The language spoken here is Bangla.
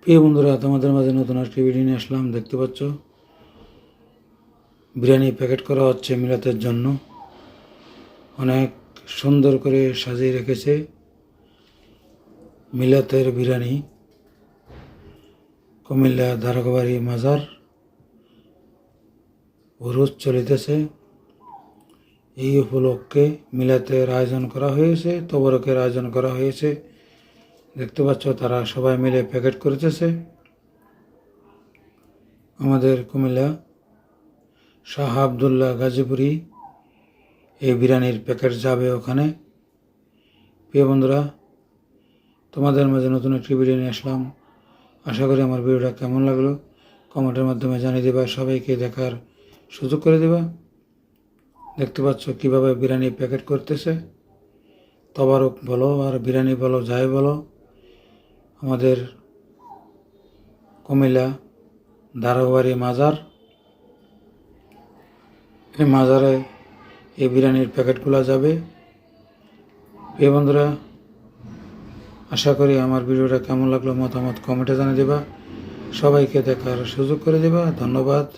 প্রিয় বন্ধুরা, তোমাদের মাঝে নতুন একটি ভিডিও নিয়ে আসলাম। দেখতে পাচ্ছ বিরিয়ানি প্যাকেট করা হচ্ছে মিলাতের জন্য। অনেক সুন্দর করে সাজিয়ে রেখেছে মিলাতের বিরিয়ানি। কুমিল্লা ধারকবাড়ি মাজার উরুস চলিতেছে। এই উপলক্ষে মিলাতের আয়োজন করা হয়েছে, তবরকের আয়োজন করা হয়েছে। দেখতে পাচ্ছ তারা সবাই মিলে প্যাকেট করতেছে। আমাদের কুমিল্লা শাহ আবদুল্লাহ গাজীপুরি এই বিরিয়ানির প্যাকেট যাবে ওখানে। প্রিয় বন্ধুরা, তোমাদের মাঝে নতুন একটি ভিডিও নিয়ে আসলাম। আশা করি আমার ভিডিওটা কেমন লাগলো কমেন্টের মাধ্যমে জানিয়ে দেবা, সবাইকে দেখার সুযোগ করে দেবা। দেখতে পাচ্ছ কীভাবে বিরিয়ানি প্যাকেট করতেছে। তবারক বলো আর বিরিয়ানি বলো, যাই বলো, আমাদের কুমিল্লা ধারকবাড়ি মাজার, এই মাজারে এই বিরিয়ানির প্যাকেটগুলো যাবে। এই বন্ধুরা, আশা করি আমার ভিডিওটা কেমন লাগলো মতামত কমেন্টে জানিয়ে দেবা, সবাইকে দেখার সুযোগ করে দেবা। ধন্যবাদ।